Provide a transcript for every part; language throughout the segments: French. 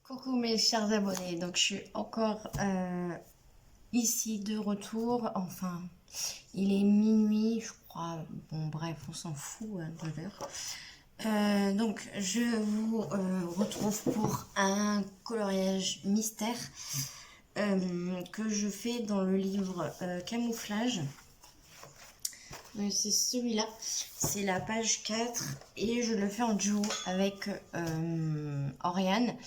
Coucou mes chers abonnés, donc je suis encore ici de retour, enfin il est minuit je crois, bon bref on s'en fout de l'heure. Donc je vous retrouve pour un coloriage mystère que je fais dans le livre Camouflage. C'est celui-là, c'est la page 4 et je le fais en duo avec Oriane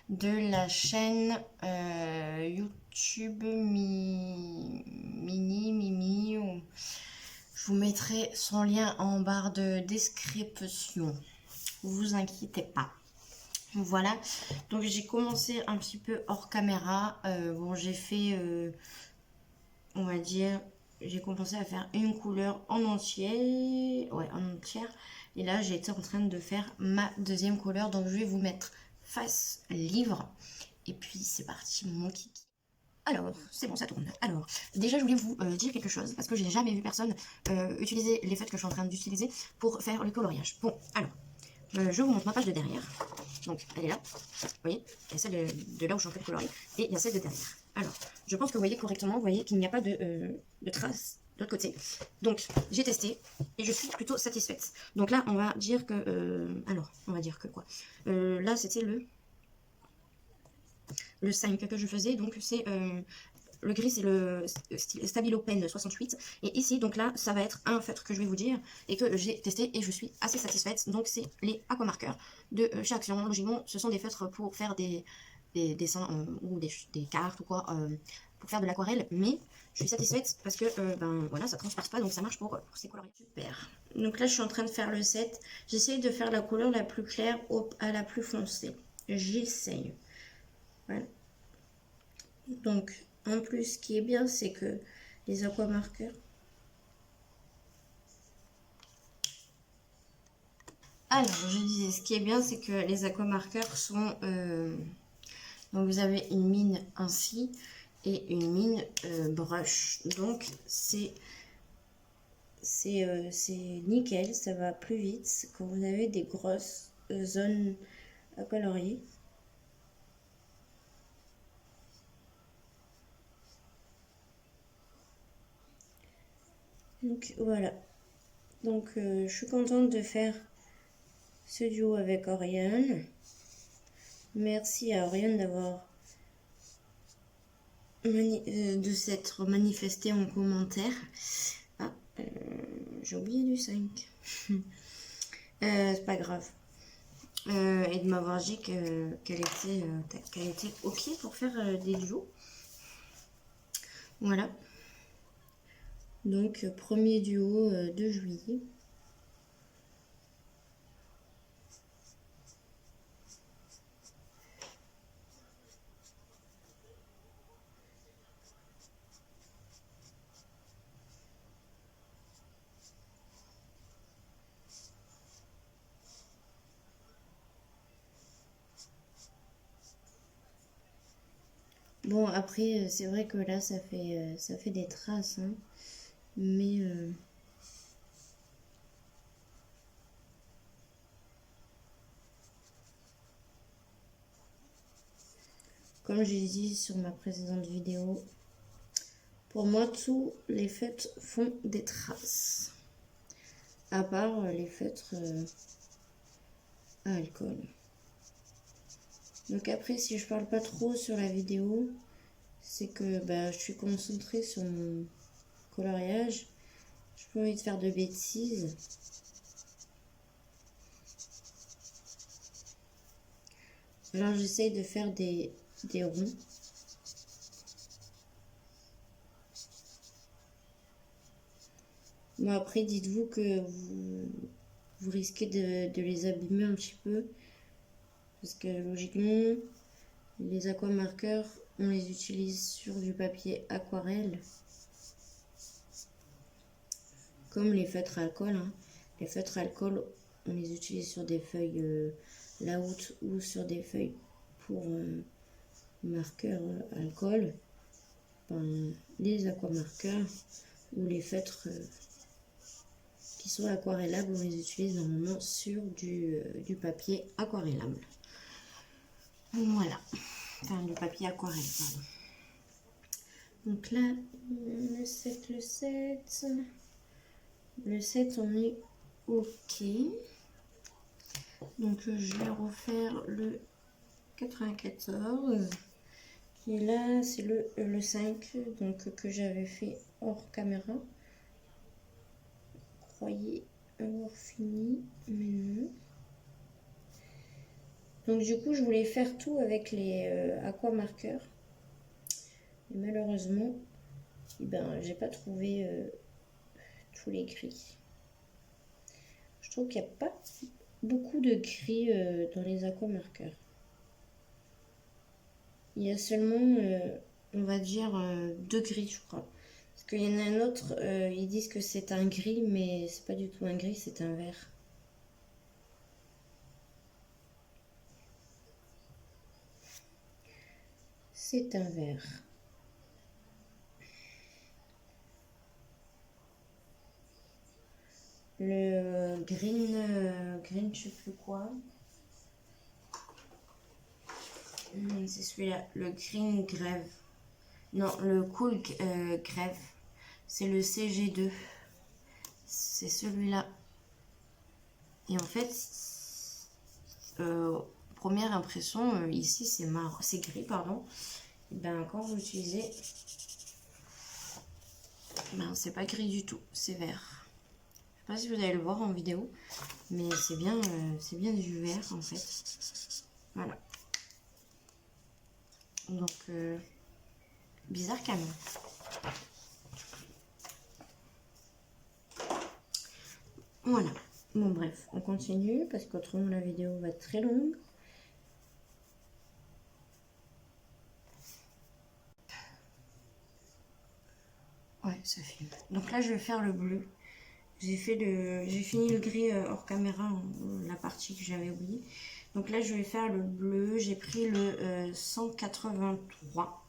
de la chaîne YouTube Mimi. Je vous mettrai son lien en barre de description, vous inquiétez pas. Voilà, donc j'ai commencé un petit peu hors caméra. Bon, j'ai fait, on va dire, j'ai commencé à faire une couleur en entier, ouais, en entière. Et là, j'étais en train de faire ma deuxième couleur. Donc, je vais vous mettre face livre. Et puis, c'est parti, mon kiki. Alors, c'est bon, ça tourne. Alors, déjà, je voulais vous dire quelque chose, parce que j'ai jamais vu personne utiliser les feutres que je suis en train d'utiliser pour faire le coloriage. Bon, alors, je vous montre ma page de derrière. Donc, elle est là. Vous voyez, il y a celle de là où je suis en train de colorier. Et il y a celle de derrière. Alors, je pense que vous voyez correctement. Vous voyez qu'il n'y a pas de traces de l'autre côté. Donc, j'ai testé et je suis plutôt satisfaite. Donc là, on va dire que... alors, on va dire que quoi là, c'était le 5 que je faisais. Donc, c'est... le gris, c'est le Stabilo Pen 68. Et ici, donc là, ça va être un feutre que je vais vous dire et que j'ai testé et je suis assez satisfaite. Donc, c'est les aquamarqueurs de chez Action. Logiquement, ce sont des feutres pour faire des dessins ou des cartes ou quoi, pour faire de l'aquarelle. Mais je suis satisfaite parce que, ben voilà, ça transperce pas, donc ça marche pour ces coloriers. Super. Donc là, je suis en train de faire le set. J'essaye de faire la couleur la plus claire à la plus foncée. J'essaye. Voilà. Donc, en plus, ce qui est bien, c'est que les aquamarqueurs... Alors, je disais, ce qui est bien, c'est que les aquamarqueurs sont... donc, vous avez une mine ainsi et une mine brush. Donc, c'est nickel, ça va plus vite quand vous avez des grosses zones à colorier. Donc, voilà. Donc, je suis contente de faire ce duo avec Oriane. Merci à Oriane d'avoir de s'être manifesté en commentaire. Ah, j'ai oublié du 5. C'est pas grave. Et de m'avoir dit qu'elle était ok pour faire des duos. Voilà. Donc, premier duo de juillet. Bon, après, c'est vrai que là, ça fait des traces, hein, mais comme j'ai dit sur ma précédente vidéo, pour moi, tous les feutres font des traces, à part les feutres à alcool. Donc après, si je parle pas trop sur la vidéo, c'est que bah, je suis concentrée sur mon coloriage. Je peux envie de faire de bêtises. Genre j'essaye de faire des ronds. Bon après dites-vous que vous risquez de les abîmer un petit peu. Parce que logiquement, les aquamarqueurs, on les utilise sur du papier aquarelle. Comme les feutres alcool. Hein. Les feutres alcool, on les utilise sur des feuilles laout ou sur des feuilles pour marqueurs alcool. Ben, les aquamarqueurs ou les feutres qui sont aquarellables, on les utilise normalement sur du papier aquarellable. Voilà. Enfin, du papier aquarelle, pardon. Donc là, le 7, le 7. Le 7, on est OK. Donc je vais refaire le 94. Qui est là, c'est le 5, donc que j'avais fait hors caméra. Croyez avoir fini, mais non. Donc du coup, je voulais faire tout avec les aquamarqueurs. Et malheureusement, eh ben, j'ai pas trouvé tous les gris. Je trouve qu'il n'y a pas beaucoup de gris dans les aquamarqueurs. Il y a seulement, on va dire, 2 gris, je crois. Parce qu'il y en a un autre, ils disent que c'est un gris, mais c'est pas du tout un gris, c'est un vert. C'est un vert. Le green, je sais plus quoi. C'est celui-là, le green grève. Non, le cool grève. C'est le CG2. C'est celui-là. Et en fait, première impression, ici c'est marron, c'est gris, pardon. Et ben quand vous l'utilisez, ben c'est pas gris du tout, c'est vert. Je sais pas si vous allez le voir en vidéo, mais c'est bien du vert en fait. Voilà. Donc bizarre quand même. Voilà. Bon bref, on continue parce qu'autrement la vidéo va être très longue. Ouais, ça filme. Donc là, je vais faire le bleu. J'ai fini le gris hors caméra, la partie que j'avais oubliée. Donc là, je vais faire le bleu. J'ai pris le 183.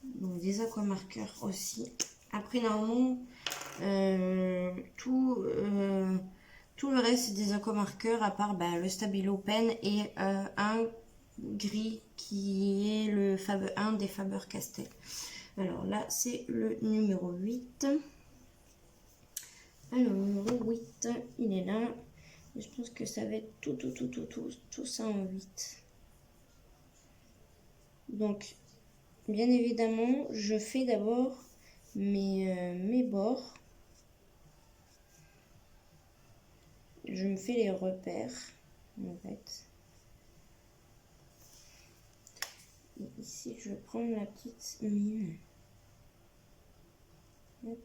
Donc des aquamarqueurs aussi. Après, normalement, tout le reste, c'est des aquamarqueurs, à part le Stabilo Pen et un gris qui est un des Faber-Castell. Alors là, c'est le numéro 8. Alors, le numéro 8, il est là. Je pense que ça va être tout ça en 8. Donc, bien évidemment, je fais d'abord mes bords. Je me fais les repères, en fait. Et ici, je vais prendre la petite mine. Hop.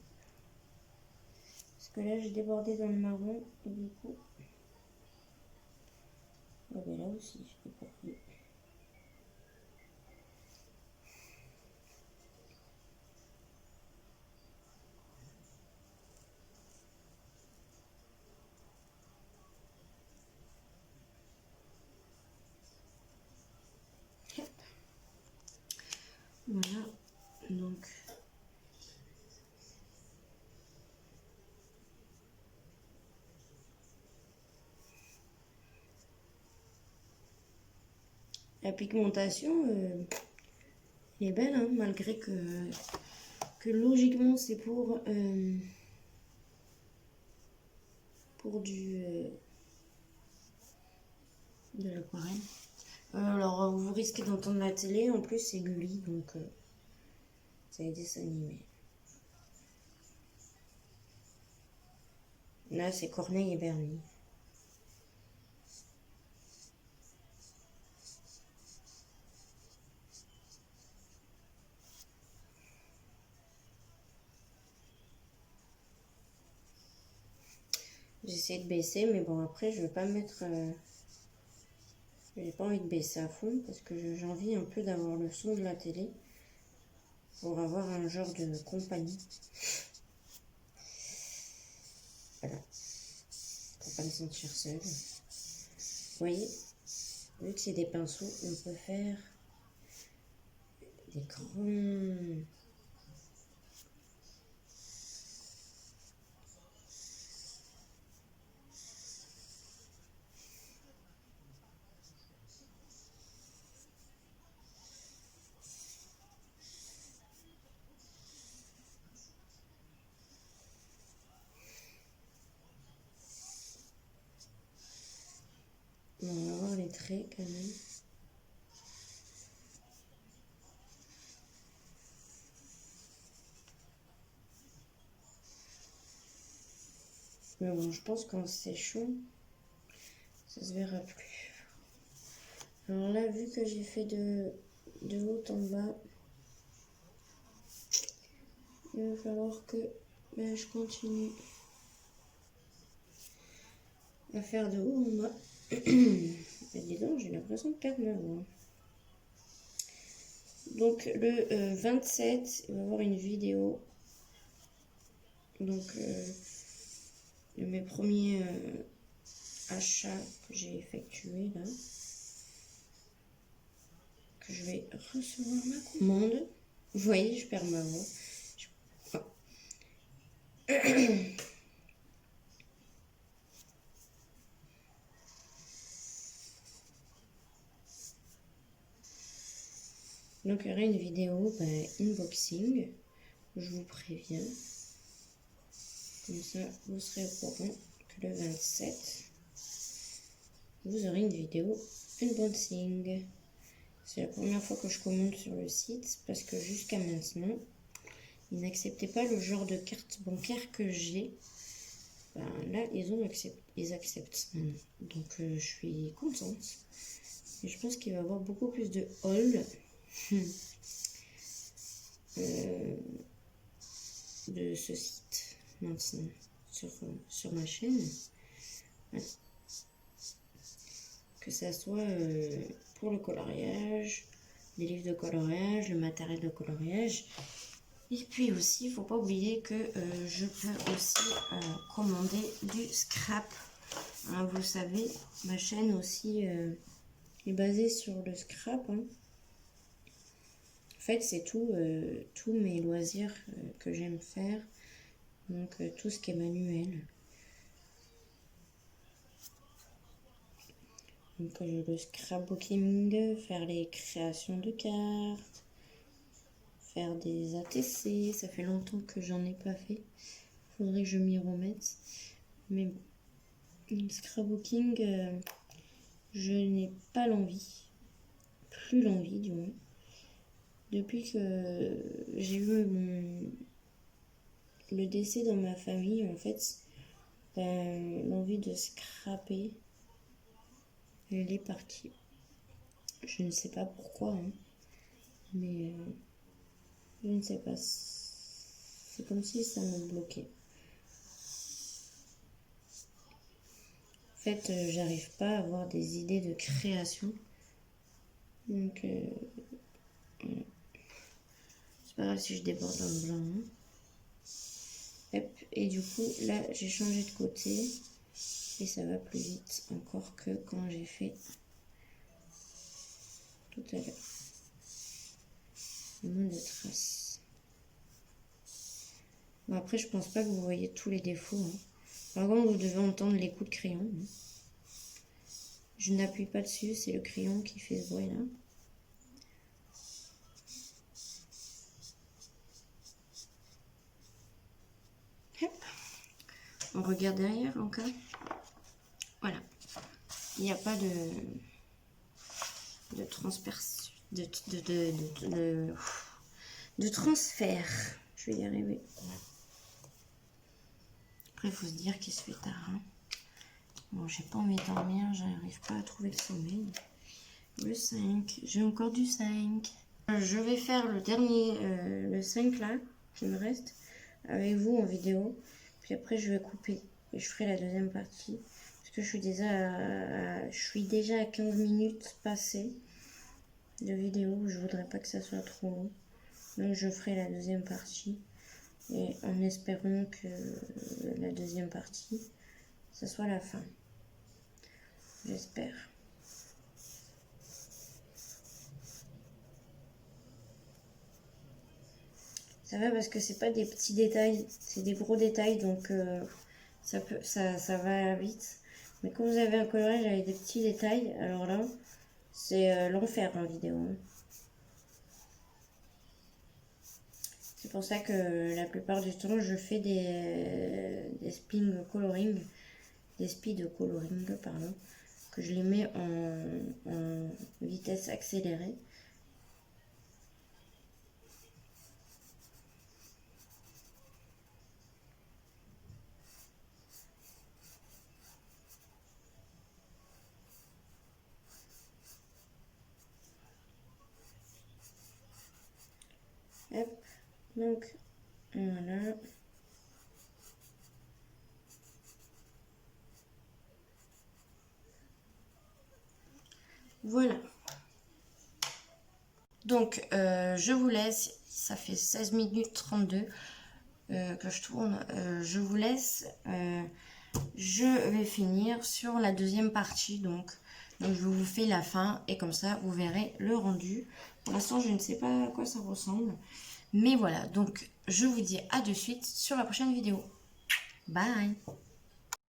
Parce que là, j'ai débordé dans le marron. Et du coup... Ah ben là aussi, je l'ai pas pris. Voilà, donc la pigmentation elle est belle, hein, malgré que logiquement c'est pour de l'aquarelle. Alors vous risquez d'entendre la télé, en plus c'est Gulli, donc c'est des dessins animés. Là c'est Corneille et Bernie. J'essaie de baisser, mais bon après je vais pas mettre... j'ai pas envie de baisser à fond parce que j'ai envie un peu d'avoir le son de la télé pour avoir un genre de compagnie. Voilà. Pour pas me sentir seule. Vous voyez, vu que c'est des pinceaux, on peut faire des grands... quand même. Mais bon, je pense qu'en séchant, ça se verra plus. Alors là, vu que j'ai fait de haut en bas, il va falloir que je continue à faire de haut en bas. Et dis donc, j'ai l'impression de perdre ma voix. Donc le 27, il va y avoir une vidéo. Donc de mes premiers achats que j'ai effectués là. Que je vais recevoir ma commande. Vous voyez, je perds ma voix. Donc il y aura une vidéo unboxing, je vous préviens. Comme ça, vous serez au courant que le 27, vous aurez une vidéo unboxing. C'est la première fois que je commande sur le site parce que jusqu'à maintenant, ils n'acceptaient pas le genre de carte bancaire que j'ai. Là, ils acceptent. Donc je suis contente. Et je pense qu'il va y avoir beaucoup plus de haul. De ce site maintenant sur ma chaîne, voilà. Que ça soit pour le coloriage, des livres de coloriage, le matériel de coloriage, et puis aussi il faut pas oublier que je peux aussi commander du scrap, hein, vous savez, ma chaîne aussi est basée sur le scrap, hein. En fait, c'est tous mes loisirs que j'aime faire. Donc, tout ce qui est manuel. Donc, le scrapbooking, faire les créations de cartes, faire des ATC. Ça fait longtemps que j'en ai pas fait. Faudrait que je m'y remette. Mais bon, le scrapbooking, je n'ai pas l'envie. Plus l'envie, du moins. Depuis que j'ai eu le décès dans ma famille, en fait, l'envie de scraper, elle est partie. Je ne sais pas pourquoi, hein, mais je ne sais pas. C'est comme si ça me bloquait. En fait, j'arrive pas à avoir des idées de création. Donc, c'est pas grave si je déborde dans le blanc. Hein. Hop. Et du coup, là, j'ai changé de côté. Et ça va plus vite encore que quand j'ai fait tout à l'heure. Moins de traces. Bon, après, je pense pas que vous voyez tous les défauts. Hein. Par contre, vous devez entendre les coups de crayon. Hein. Je n'appuie pas dessus, c'est le crayon qui fait ce bruit là. Hop. On regarde derrière encore. Voilà. Il n'y a pas de transperce, de transfert. Je vais y arriver. Après, il faut se dire qu'il se fait tard. Hein. Bon, j'ai pas envie de dormir, j'arrive pas à trouver le sommeil. Le 5, j'ai encore du 5. Je vais faire le dernier, le 5 là, qui me reste, avec vous en vidéo. Puis après, je vais couper et je ferai la deuxième partie. Parce que je suis déjà à 15 minutes passées de vidéo. Je voudrais pas que ça soit trop long. Donc, je ferai la deuxième partie. Et en espérant que la deuxième partie, ça soit la fin. J'espère. Ça va parce que c'est pas des petits détails, c'est des gros détails, donc ça va vite. Mais quand vous avez un coloriage avec des petits détails, alors là, c'est l'enfer en vidéo. Hein. C'est pour ça que la plupart du temps, je fais des speed coloring, pardon. que je les mets en vitesse accélérée. Hop, donc voilà. Voilà. Donc, je vous laisse. Ça fait 16 minutes 32 que je tourne. Je vous laisse. Je vais finir sur la deuxième partie. Donc, je vous fais la fin. Et comme ça, vous verrez le rendu. Pour l'instant, je ne sais pas à quoi ça ressemble. Mais voilà. Donc, je vous dis à de suite sur la prochaine vidéo. Bye!